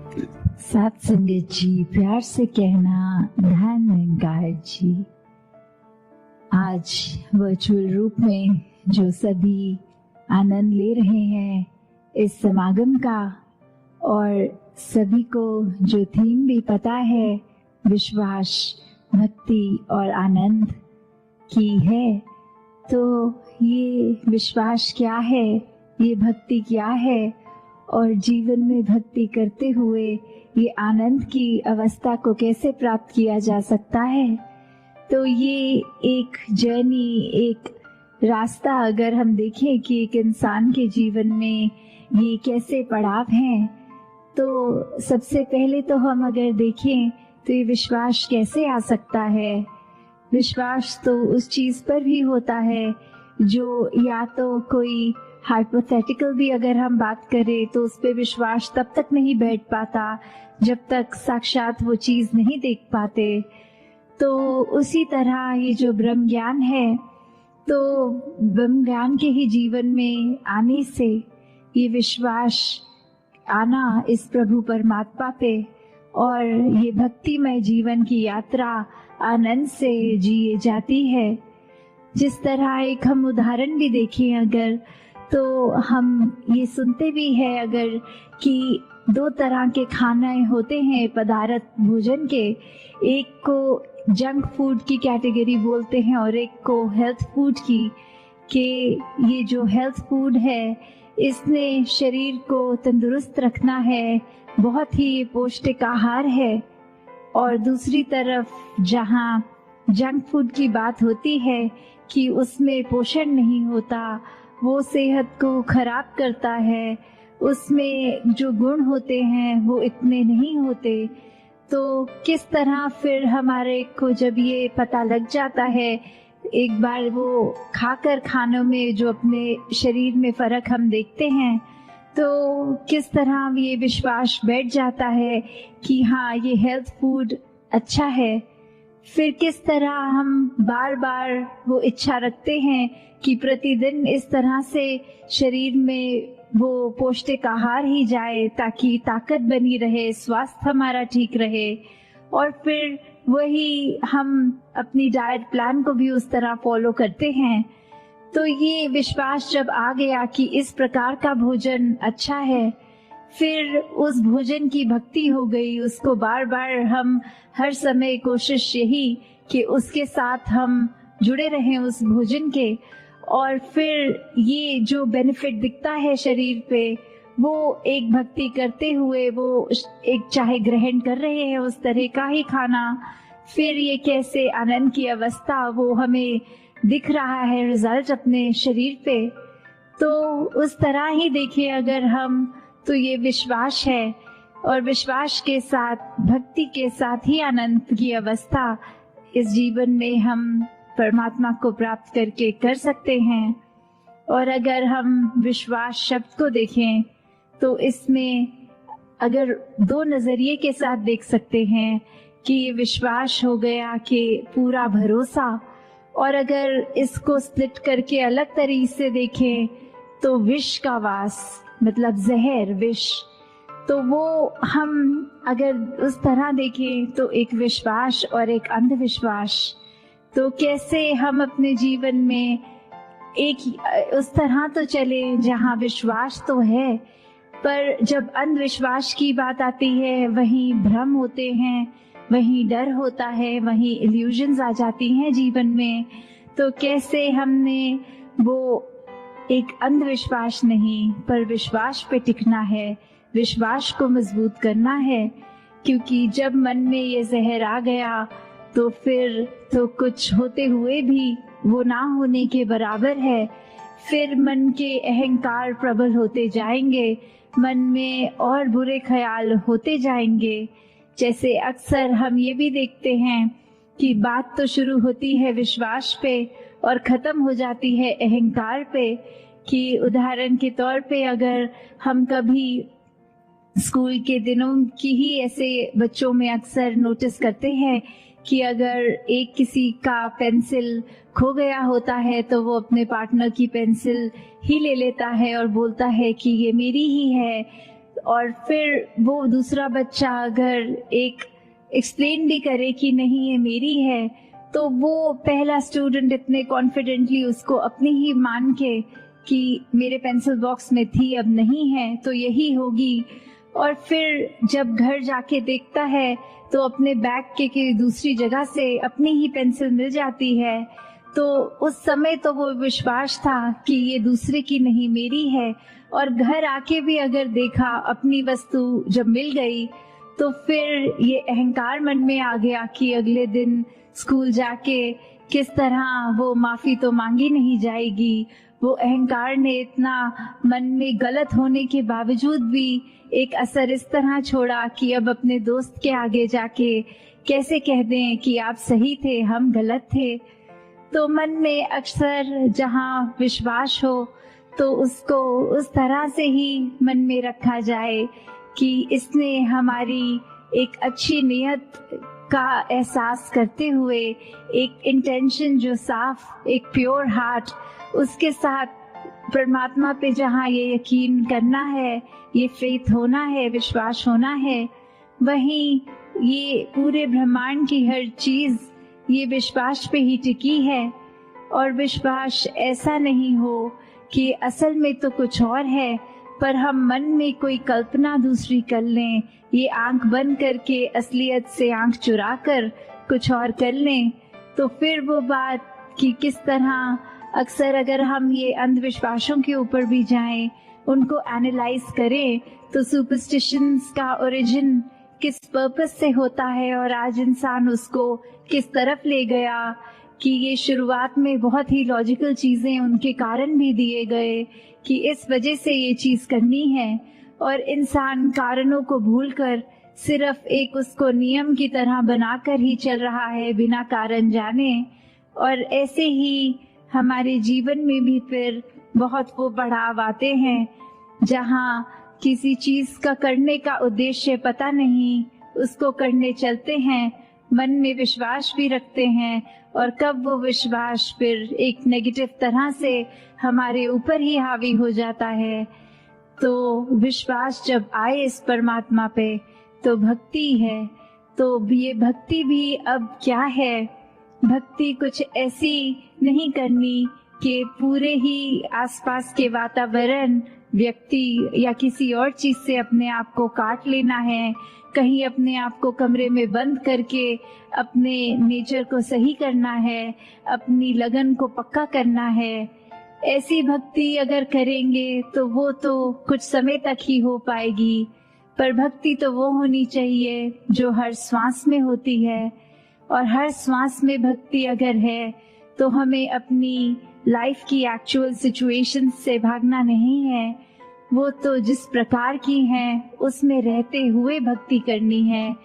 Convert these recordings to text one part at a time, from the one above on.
साथ संगत जी, प्यार से कहना ध्यान निरंकार जी। आज वर्चुअल रूप में जो सभी आनंद ले रहे हैं इस समागम का, और सभी को जो थीम भी पता है, विश्वास, भक्ति और आनंद की है, तो ये विश्वास क्या है, ये भक्ति क्या है, और जीवन में भक्ति करते हुए ये आनंद की अवस्था को कैसे प्राप्त किया जा सकता है। तो ये एक जर्नी, एक रास्ता अगर हम देखें कि एक इंसान के जीवन में ये कैसे पड़ाव हैं, तो सबसे पहले तो हम अगर देखें तो ये विश्वास कैसे आ सकता है। विश्वास तो उस चीज पर भी होता है जो या तो कोई हाइपोथेटिकल भी अगर हम बात करें तो उस पे विश्वास तब तक नहीं बैठ पाता जब तक साक्षात वो चीज नहीं देख पाते। तो उसी तरह ये जो ब्रह्म ज्ञान है, तो ब्रह्म ज्ञान के ही जीवन में आने से ये विश्वास आना इस प्रभु परमात्मा पे, और ये भक्तिमय जीवन की यात्रा आनंद से जिए जाती है। जिस तरह एक हम उदाहरण भी देखें अगर, तो हम ये सुनते भी हैं अगर कि दो तरह के खाने होते हैं पदार्थ भोजन के, एक को जंक फूड की कैटेगरी बोलते हैं और एक को हेल्थ फूड की, कि ये जो हेल्थ फूड है इसने शरीर को तंदुरुस्त रखना है, बहुत ही पौष्टिक आहार है। और दूसरी तरफ जहाँ जंक फूड की बात होती है कि उसमें पोषण नहीं होता, वो सेहत को खराब करता है, उसमें जो गुण होते हैं वो इतने नहीं होते। तो किस तरह फिर हमारे को जब ये पता लग जाता है, एक बार वो खाकर खानों में जो अपने शरीर में फर्क हम देखते हैं, तो किस तरह ये विश्वास बैठ जाता है कि हाँ ये हेल्थ फूड अच्छा है। फिर किस तरह हम बार बार वो इच्छा रखते हैं कि प्रतिदिन इस तरह से शरीर में वो पौष्टिक आहार ही जाए ताकि ताकत बनी रहे, स्वास्थ्य हमारा ठीक रहे। और फिर वही हम अपनी डाइट प्लान को भी उस तरह फॉलो करते हैं। तो ये विश्वास जब आ गया कि इस प्रकार का भोजन अच्छा है, फिर उस भोजन की भक्ति हो गई। उसको बार बार हम हर समय कोशिश यही कि उसके साथ हम जुड़े रहें उस भोजन के, और फिर ये जो बेनिफिट दिखता है शरीर पे, वो एक भक्ति करते हुए वो एक चाहे ग्रहण कर रहे हैं उस तरह का ही खाना, फिर ये कैसे आनंद की अवस्था वो हमें दिख रहा है रिजल्ट अपने शरीर पे। तो उस तरह ही देखिए अगर हम, तो ये विश्वास है, और विश्वास के साथ भक्ति के साथ ही आनंद की अवस्था इस जीवन में हम परमात्मा को प्राप्त करके कर सकते हैं। और अगर हम विश्वास शब्द को देखें तो इसमें अगर दो नजरिए के साथ देख सकते हैं कि ये विश्वास हो गया कि पूरा भरोसा, और अगर इसको स्प्लिट करके अलग तरीके से देखें तो विष का वास, मतलब जहर, विष। तो वो हम अगर उस तरह देखें तो एक विश्वास और एक अंधविश्वास, तो कैसे हम अपने जीवन में एक उस तरह तो चले जहाँ विश्वास तो है, पर जब अंधविश्वास की बात आती है वहीं भ्रम होते हैं, वहीं डर होता है, वहीं इल्यूजन्स आ जाती हैं जीवन में। तो कैसे हमने वो एक अंधविश्वास नहीं पर विश्वास पे टिकना है, विश्वास को मजबूत करना है, क्योंकि जब मन में ये जहर आ गया तो फिर तो कुछ होते हुए भी वो ना होने के बराबर है। फिर मन के अहंकार प्रबल होते जाएंगे, मन में और बुरे ख्याल होते जाएंगे। जैसे अक्सर हम ये भी देखते हैं कि बात तो शुरू होती है विश्वास पे और खत्म हो जाती है अहंकार पे। कि उदाहरण के तौर पे अगर हम कभी स्कूल के दिनों की ही ऐसे बच्चों में अक्सर नोटिस करते हैं कि अगर एक किसी का पेंसिल खो गया होता है तो वो अपने पार्टनर की पेंसिल ही ले लेता है और बोलता है कि ये मेरी ही है, और फिर वो दूसरा बच्चा अगर एक एक्सप्लेन भी करे कि नहीं ये मेरी है, तो वो पहला स्टूडेंट इतने कॉन्फिडेंटली उसको अपनी ही मान के कि मेरे पेंसिल बॉक्स में थी अब नहीं है तो यही होगी, और फिर जब घर जाके देखता है तो अपने बैग के दूसरी जगह से अपनी ही पेंसिल मिल जाती है, तो उस समय तो वो विश्वास था कि ये दूसरे की नहीं मेरी है, और घर आके भी अगर देखा अपनी वस्तु जब मिल गई तो फिर ये अहंकार मन में आ गया कि अगले दिन स्कूल जाके किस तरह वो माफी तो मांगी नहीं जाएगी। वो अहंकार ने इतना मन में गलत होने के बावजूद भी एक असर इस तरह छोड़ा कि अब अपने दोस्त के आगे जाके कैसे कह दें कि आप सही थे हम गलत थे। तो मन में अक्सर जहाँ विश्वास हो तो उसको उस तरह से ही मन में रखा जाए कि इसने हमारी एक अच्छी नियत का एहसास करते हुए एक इंटेंशन जो साफ, एक प्योर हार्ट, उसके साथ परमात्मा पे जहाँ ये यकीन करना है, ये फेथ होना है, विश्वास होना है, वहीं ये पूरे ब्रह्मांड की हर चीज ये विश्वास पे ही टिकी है। और विश्वास ऐसा नहीं हो कि असल में तो कुछ और है, पर हम मन में कोई कल्पना दूसरी कर लें, ये आंख बंद करके असलियत से आंख चुरा कर कुछ और कर लें, तो फिर वो बात कि किस तरह अक्सर अगर हम ये अंधविश्वासों के ऊपर भी जाएं, उनको एनालाइज करें, तो सुपरस्टिशंस का ओरिजिन किस पर्पस से होता है और आज इंसान उसको किस तरफ ले गया, कि ये शुरुआत में बहुत ही लॉजिकल चीजें उनके कारण भी दिए गए कि इस वजह से ये चीज करनी है, और इंसान कारणों को भूलकर सिर्फ एक उसको नियम की तरह बनाकर ही चल रहा है बिना कारण जाने। और ऐसे ही हमारे जीवन में भी फिर बहुत वो बढ़ाव आते हैं जहाँ किसी चीज का करने का उद्देश्य पता नहीं, उसको करने चलते हैं, मन में विश्वास भी रखते हैं, और कब वो विश्वास फिर एक नेगेटिव तरह से हमारे ऊपर ही हावी हो जाता है। तो विश्वास जब आए इस परमात्मा पे तो भक्ति है। तो ये भक्ति भी अब क्या है, भक्ति कुछ ऐसी नहीं करनी कि पूरे ही आसपास के वातावरण, व्यक्ति या किसी और चीज से अपने आप को काट लेना है, कहीं अपने आप को कमरे में बंद करके अपने नेचर को सही करना है, अपनी लगन को पक्का करना है। ऐसी भक्ति अगर करेंगे तो वो तो कुछ समय तक ही हो पाएगी, पर भक्ति तो वो होनी चाहिए जो हर श्वास में होती है, और हर श्वास में भक्ति अगर है तो हमें अपनी लाइफ की एक्चुअल सिचुएशन से भागना नहीं है, वो तो जिस प्रकार की हैं उसमें रहते हुए भक्ति करनी है।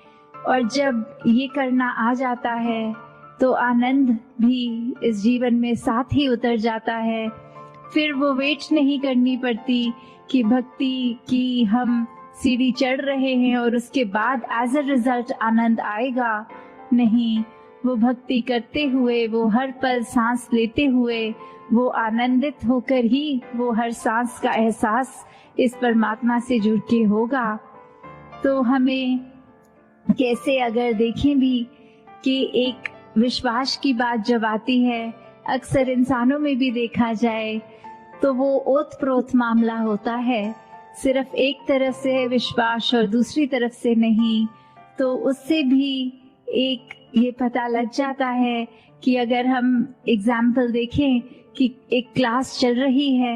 और जब ये करना आ जाता है तो आनंद भी इस जीवन में साथ ही उतर जाता है। फिर वो वेट नहीं करनी पड़ती कि भक्ति की हम सीढ़ी चढ़ रहे हैं और उसके बाद एज अ रिजल्ट आनंद आएगा। नहीं, वो भक्ति करते हुए, वो हर पल सांस लेते हुए, वो आनंदित होकर ही वो हर सांस का एहसास इस परमात्मा से जुड़ के होगा। तो हमें कैसे अगर देखें भी कि एक विश्वास की बात जब आती है, अक्सर इंसानों में भी देखा जाए तो वो ओत प्रोत मामला होता है, सिर्फ एक तरफ से विश्वास और दूसरी तरफ से नहीं। तो उससे भी एक ये पता लग जाता है कि अगर हम एग्जाम्पल देखें कि एक क्लास चल रही है,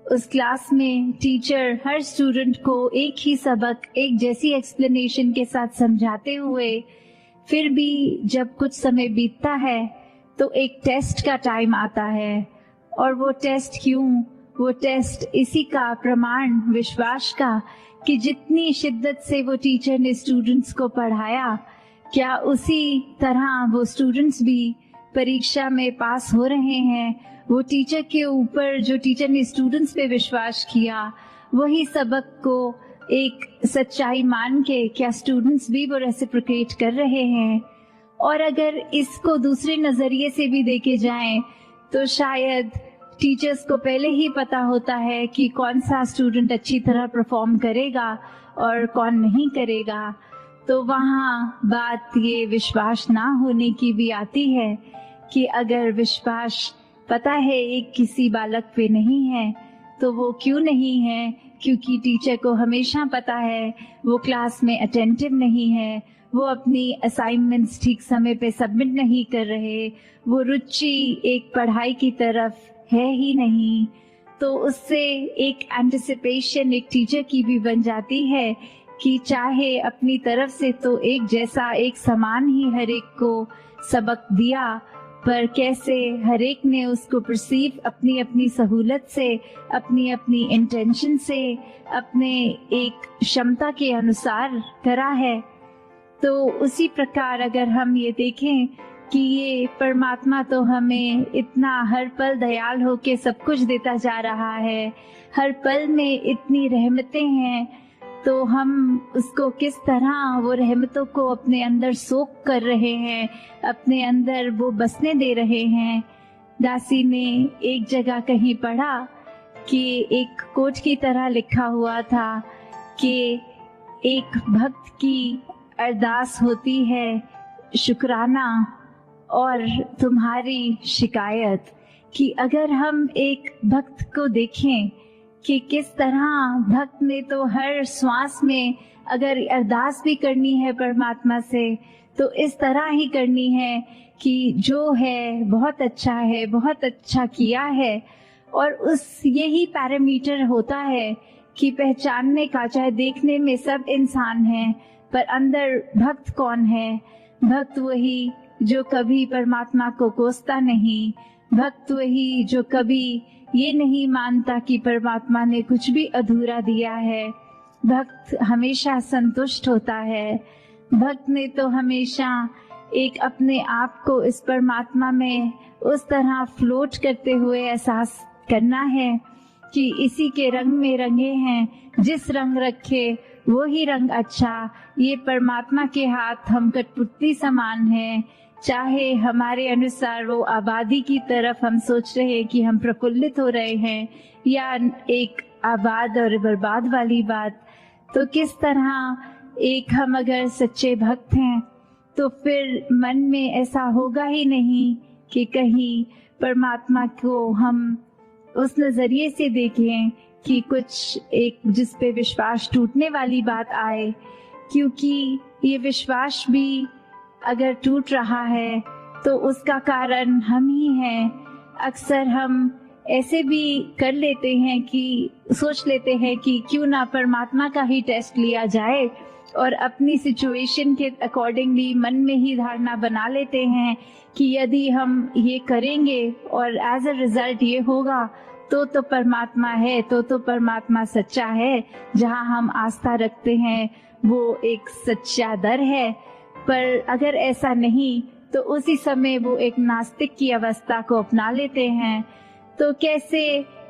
उस क्लास में टीचर हर स्टूडेंट को एक ही सबक एक जैसी एक्सप्लेनेशन के साथ समझाते हुए फिर भी जब कुछ समय बीतता है तो एक टेस्ट का टाइम आता है। और वो टेस्ट क्यों? वो टेस्ट इसी का प्रमाण, विश्वास का, कि जितनी शिद्दत से वो टीचर ने स्टूडेंट्स को पढ़ाया, क्या उसी तरह वो स्टूडेंट्स भी परीक्षा में पास हो रहे हैं? वो टीचर के ऊपर जो टीचर ने स्टूडेंट्स पे विश्वास किया, वही सबक को एक सच्चाई मान के क्या स्टूडेंट्स भी वो रेसिप्रोकेट कर रहे हैं? और अगर इसको दूसरे नजरिए से भी देखे जाएं तो शायद टीचर्स को पहले ही पता होता है कि कौन सा स्टूडेंट अच्छी तरह परफॉर्म करेगा और कौन नहीं करेगा। तो वहाँ बात ये विश्वास ना होने की भी आती है कि अगर विश्वास पता है एक किसी बालक पे नहीं है तो वो क्यों नहीं है, क्योंकि टीचर को हमेशा पता है वो क्लास में अटेंटिव नहीं है, वो अपनी असाइनमेंट्स ठीक समय पे सबमिट नहीं कर रहे, वो रुचि एक पढ़ाई की तरफ है ही नहीं। तो उससे एक एंटिसिपेशन एक टीचर की भी बन जाती है कि चाहे अपनी तरफ से तो एक जैसा एक समान ही हर एक को सबक दिया, पर कैसे हर एक ने उसको परसीव अपनी अपनी सहूलत से, अपनी अपनी इंटेंशन से, अपने एक क्षमता के अनुसार करा है। तो उसी प्रकार अगर हम ये देखें कि ये परमात्मा तो हमें इतना हर पल दयाल होके सब कुछ देता जा रहा है, हर पल में इतनी रहमतें हैं, तो हम उसको किस तरह वो रहमतों को अपने अंदर सोख कर रहे हैं, अपने अंदर वो बसने दे रहे हैं। दासी ने एक जगह कहीं पढ़ा कि एक कोट की तरह लिखा हुआ था कि एक भक्त की अरदास होती है शुक्राना और तुम्हारी शिकायत, कि अगर हम एक भक्त को देखें कि किस तरह भक्त ने तो हर श्वास में अगर अरदास भी करनी है परमात्मा से तो इस तरह ही करनी है कि जो है बहुत अच्छा है, बहुत अच्छा किया है। और उस यही पैरामीटर होता है कि पहचानने का, चाहे देखने में सब इंसान हैं पर अंदर भक्त कौन है। भक्त वही जो कभी परमात्मा को कोसता नहीं, भक्त वही जो कभी ये नहीं मानता कि परमात्मा ने कुछ भी अधूरा दिया है। भक्त हमेशा संतुष्ट होता है। भक्त ने तो हमेशा एक अपने आप को इस परमात्मा में उस तरह फ्लोट करते हुए एहसास करना है कि इसी के रंग में रंगे हैं, जिस रंग रखे वो ही रंग अच्छा। ये परमात्मा के हाथ हम कठपुतली समान हैं, चाहे हमारे अनुसार वो आबादी की तरफ हम सोच रहे हैं कि हम प्रफुल्लित हो रहे हैं या एक आबाद और बर्बाद वाली बात। तो किस तरह एक हम अगर सच्चे भक्त हैं तो फिर मन में ऐसा होगा ही नहीं कि कहीं परमात्मा को हम उस नजरिए से देखें कि कुछ एक जिस पे विश्वास टूटने वाली बात आए, क्योंकि ये विश्वास भी अगर टूट रहा है तो उसका कारण हम ही हैं। अक्सर हम ऐसे भी कर लेते हैं कि सोच लेते हैं कि क्यों ना परमात्मा का ही टेस्ट लिया जाए और अपनी सिचुएशन के अकॉर्डिंगली मन में ही धारणा बना लेते हैं कि यदि हम ये करेंगे और एज अ रिजल्ट ये होगा तो परमात्मा है, तो परमात्मा सच्चा है। जहाँ हम आस्था रखते हैं वो एक सच्चा दर है। पर अगर ऐसा नहीं तो उसी समय वो एक नास्तिक की अवस्था को अपना लेते हैं। तो कैसे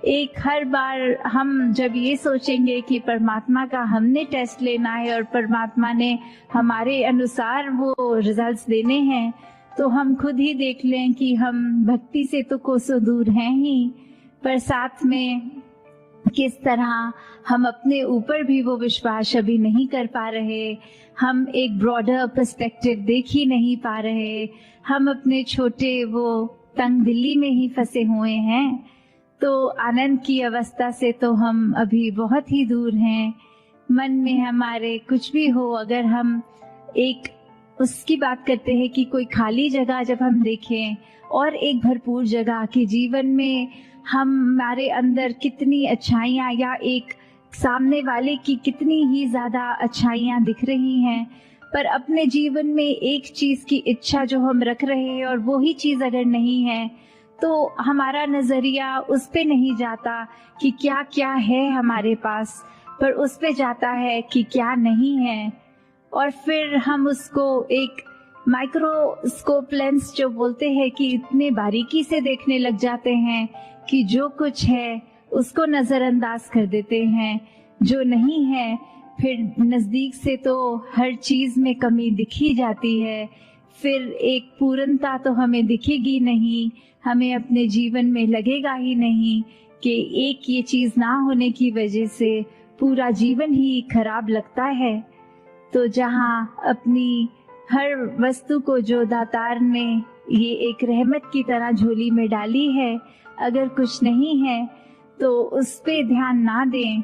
एक हर बार हम जब ये सोचेंगे कि परमात्मा का हमने टेस्ट लेना है और परमात्मा ने हमारे अनुसार वो रिजल्ट्स देने हैं, तो हम खुद ही देख लें कि हम भक्ति से तो कोसों दूर हैं ही, पर साथ में किस तरह हम अपने ऊपर भी वो विश्वास अभी नहीं कर पा रहे। हम एक ब्रॉडर पर्सपेक्टिव देख ही नहीं पा रहे। हम अपने छोटे वो तंग दिल्ली में ही फंसे हुए हैं। तो आनंद की अवस्था से तो हम अभी बहुत ही दूर हैं। मन में हमारे कुछ भी हो, अगर हम एक उसकी बात करते हैं कि कोई खाली जगह जब हम देखें और एक भरपूर जगह के जीवन में हमारे अंदर कितनी अच्छाइयाँ या एक सामने वाले की कितनी ही ज्यादा अच्छाइयाँ दिख रही हैं, पर अपने जीवन में एक चीज की इच्छा जो हम रख रहे हैं और वो ही चीज अगर नहीं है तो हमारा नजरिया उस पे नहीं जाता कि क्या क्या है हमारे पास, पर उस पे जाता है कि क्या नहीं है। और फिर हम उसको एक माइक्रोस्कोप लेंस जो बोलते हैं कि इतने बारीकी से देखने लग जाते हैं कि जो कुछ है उसको नजरअंदाज कर देते हैं, जो नहीं है फिर नजदीक से तो हर चीज में कमी दिखी जाती है। फिर एक पूर्णता तो हमें दिखेगी नहीं, हमें अपने जीवन में लगेगा ही नहीं कि एक ये चीज ना होने की वजह से पूरा जीवन ही खराब लगता है। तो जहाँ अपनी हर वस्तु को जो दातार ने ये एक रहमत की तरह झोली में डाली है, अगर कुछ नहीं है तो उस पे ध्यान ना दें,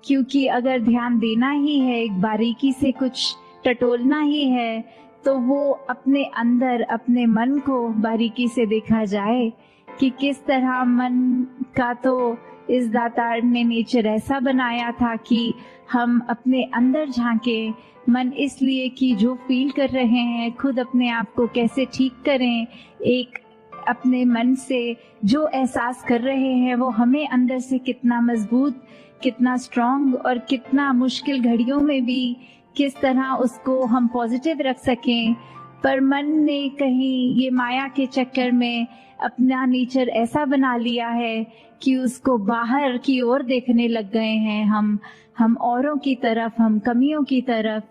क्योंकि अगर ध्यान देना ही है, एक बारीकी से कुछ टटोलना ही है, तो वो अपने अंदर अपने मन को बारीकी से देखा जाए कि किस तरह मन का तो इस दातार ने नेचर ऐसा बनाया था कि हम अपने अंदर झांके। मन इसलिए कि जो फील कर रहे हैं खुद अपने आप को कैसे ठीक करें, एक अपने मन से जो एहसास कर रहे हैं वो हमें अंदर से कितना मजबूत, कितना स्ट्रॉन्ग और कितना मुश्किल घड़ियों में भी किस तरह उसको हम पॉजिटिव रख सकें। पर मन ने कहीं ये माया के चक्कर में अपना नेचर ऐसा बना लिया है कि उसको बाहर की ओर देखने लग गए हैं हम औरों की तरफ, हम कमियों की तरफ।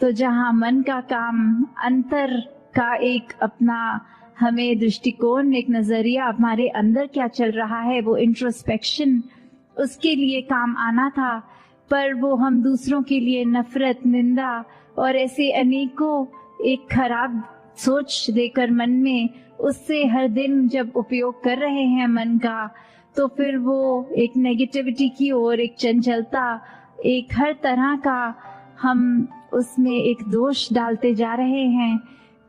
तो जहाँ मन का काम अंतर का एक अपना हमें दृष्टिकोण, एक नजरिया, हमारे अंदर क्या चल रहा है वो इंट्रोस्पेक्शन, उसके लिए काम आना था, पर वो हम दूसरों के लिए नफरत, निंदा और ऐसे अनेकों एक खराब सोच देकर मन में उससे हर दिन जब उपयोग कर रहे हैं मन का, तो फिर वो एक नेगेटिविटी की ओर, एक चंचलता, एक हर तरह का हम उसमें एक दोष डालते जा रहे हैं।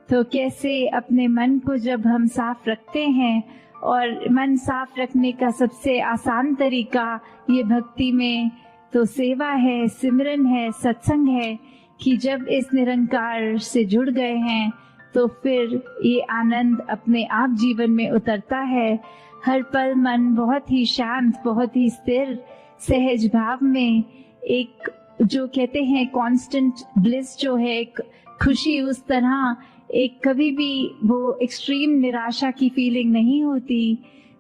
तो कैसे अपने मन को जब हम साफ रखते हैं, और मन साफ रखने का सबसे आसान तरीका ये भक्ति में तो सेवा है, सिमरन है, सत्संग है, कि जब इस निरंकार से जुड़ गए हैं तो फिर ये आनंद अपने आप जीवन में उतरता है। हर पल मन बहुत ही शांत, बहुत ही स्थिर, सहज भाव में, एक जो कहते हैं कांस्टेंट ब्लिस जो है, एक खुशी, उस तरह एक कभी भी वो एक्सट्रीम निराशा की फीलिंग नहीं होती।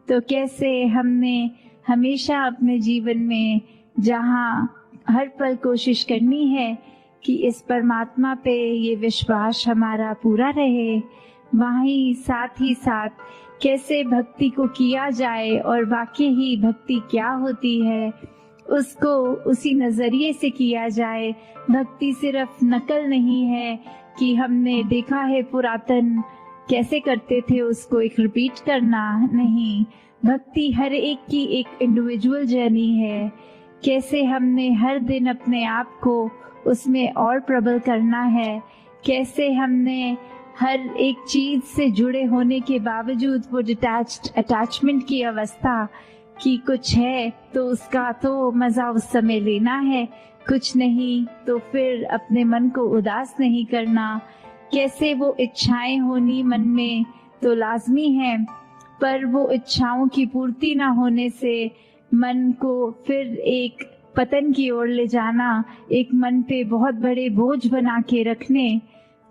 तो कैसे हमने हमेशा अपने जीवन में जहाँ हर पल कोशिश करनी है कि इस परमात्मा पे ये विश्वास हमारा पूरा रहे, वहीं साथ ही साथ कैसे भक्ति को किया जाए और वाकई ही भक्ति क्या होती है उसको उसी नजरिए से किया जाए। भक्ति सिर्फ नकल नहीं है कि हमने देखा है पुरातन कैसे करते थे उसको एक रिपीट करना, नहीं। भक्ति हर एक की एक इंडिविजुअल जर्नी है, कैसे हमने हर दिन अपने आप को उसमें और प्रबल करना है, कैसे हमने हर एक चीज से जुड़े होने के बावजूद वो डिटैच्ड अटैचमेंट की अवस्था कि कुछ है तो उसका तो मजा उस समय लेना है, कुछ नहीं तो फिर अपने मन को उदास नहीं करना। कैसे वो इच्छाएं होनी मन में तो लाजमी है, पर वो इच्छाओं की पूर्ति ना होने से मन को फिर एक पतन की ओर ले जाना, एक मन पे बहुत बड़े बोझ बना के रखने।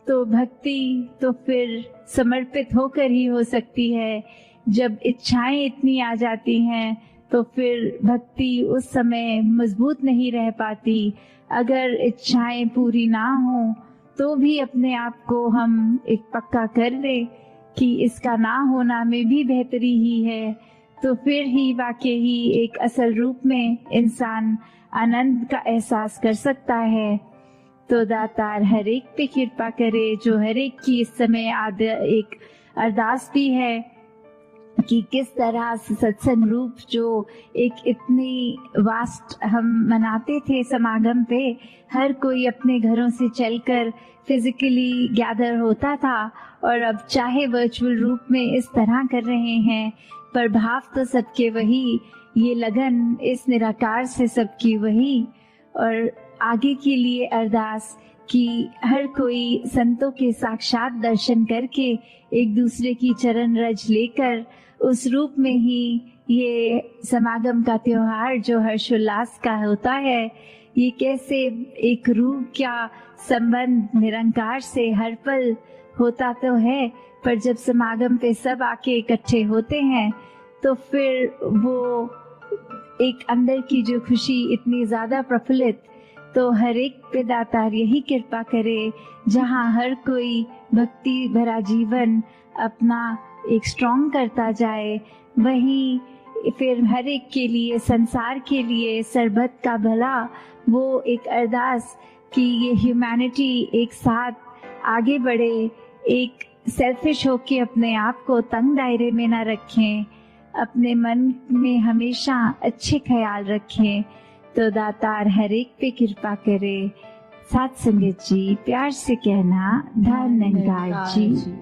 तो भक्ति तो फिर समर्पित होकर ही हो सकती है। जब इच्छाएं इतनी आ जाती हैं तो फिर भक्ति उस समय मजबूत नहीं रह पाती। अगर इच्छाएं पूरी ना हो तो भी अपने आप को हम एक पक्का कर ले कि इसका ना होना में भी बेहतरी ही है, तो फिर ही वाकई ही एक असल रूप में इंसान आनंद का एहसास कर सकता है। तो दातार हर एक पे कृपा करे, जो हर एक की इस समय एक अरदास भी है कि किस तरह से सत्संग रूप जो एक इतनी वास्ट हम मनाते थे समागम पे, हर कोई अपने घरों से चलकर फिजिकली गैदर होता था, और अब चाहे वर्चुअल रूप में इस तरह कर रहे हैं, पर भाव तो सबके वही, ये लगन इस निराकार से सबकी वही। और आगे के लिए अरदास कि हर कोई संतों के साक्षात दर्शन करके एक दूसरे की चरण रज लेकर उस रूप में ही ये समागम का त्योहार जो हर्षोल्लास का होता है, ये कैसे एक रूह का संबंध निरंकार से हर पल होता तो है, पर जब समागम पे सब आके इकट्ठे होते हैं तो फिर वो एक अंदर की जो खुशी इतनी ज्यादा प्रफुल्लित। तो हर एक पे दातार यही कृपा करे जहाँ हर कोई भक्ति भरा जीवन अपना एक स्ट्रॉन्ग करता जाए, वहीं फिर हर एक के लिए, संसार के लिए, सरबत का भला, वो एक अरदास कि ये ह्यूमैनिटी एक साथ आगे बढ़े, एक सेल्फिश होके अपने आप को तंग दायरे में ना रखें, अपने मन में हमेशा अच्छे ख्याल रखें। तो दातार हर एक पे कृपा करे। साथ संगत जी, प्यार से कहना, धन निरंकार जी।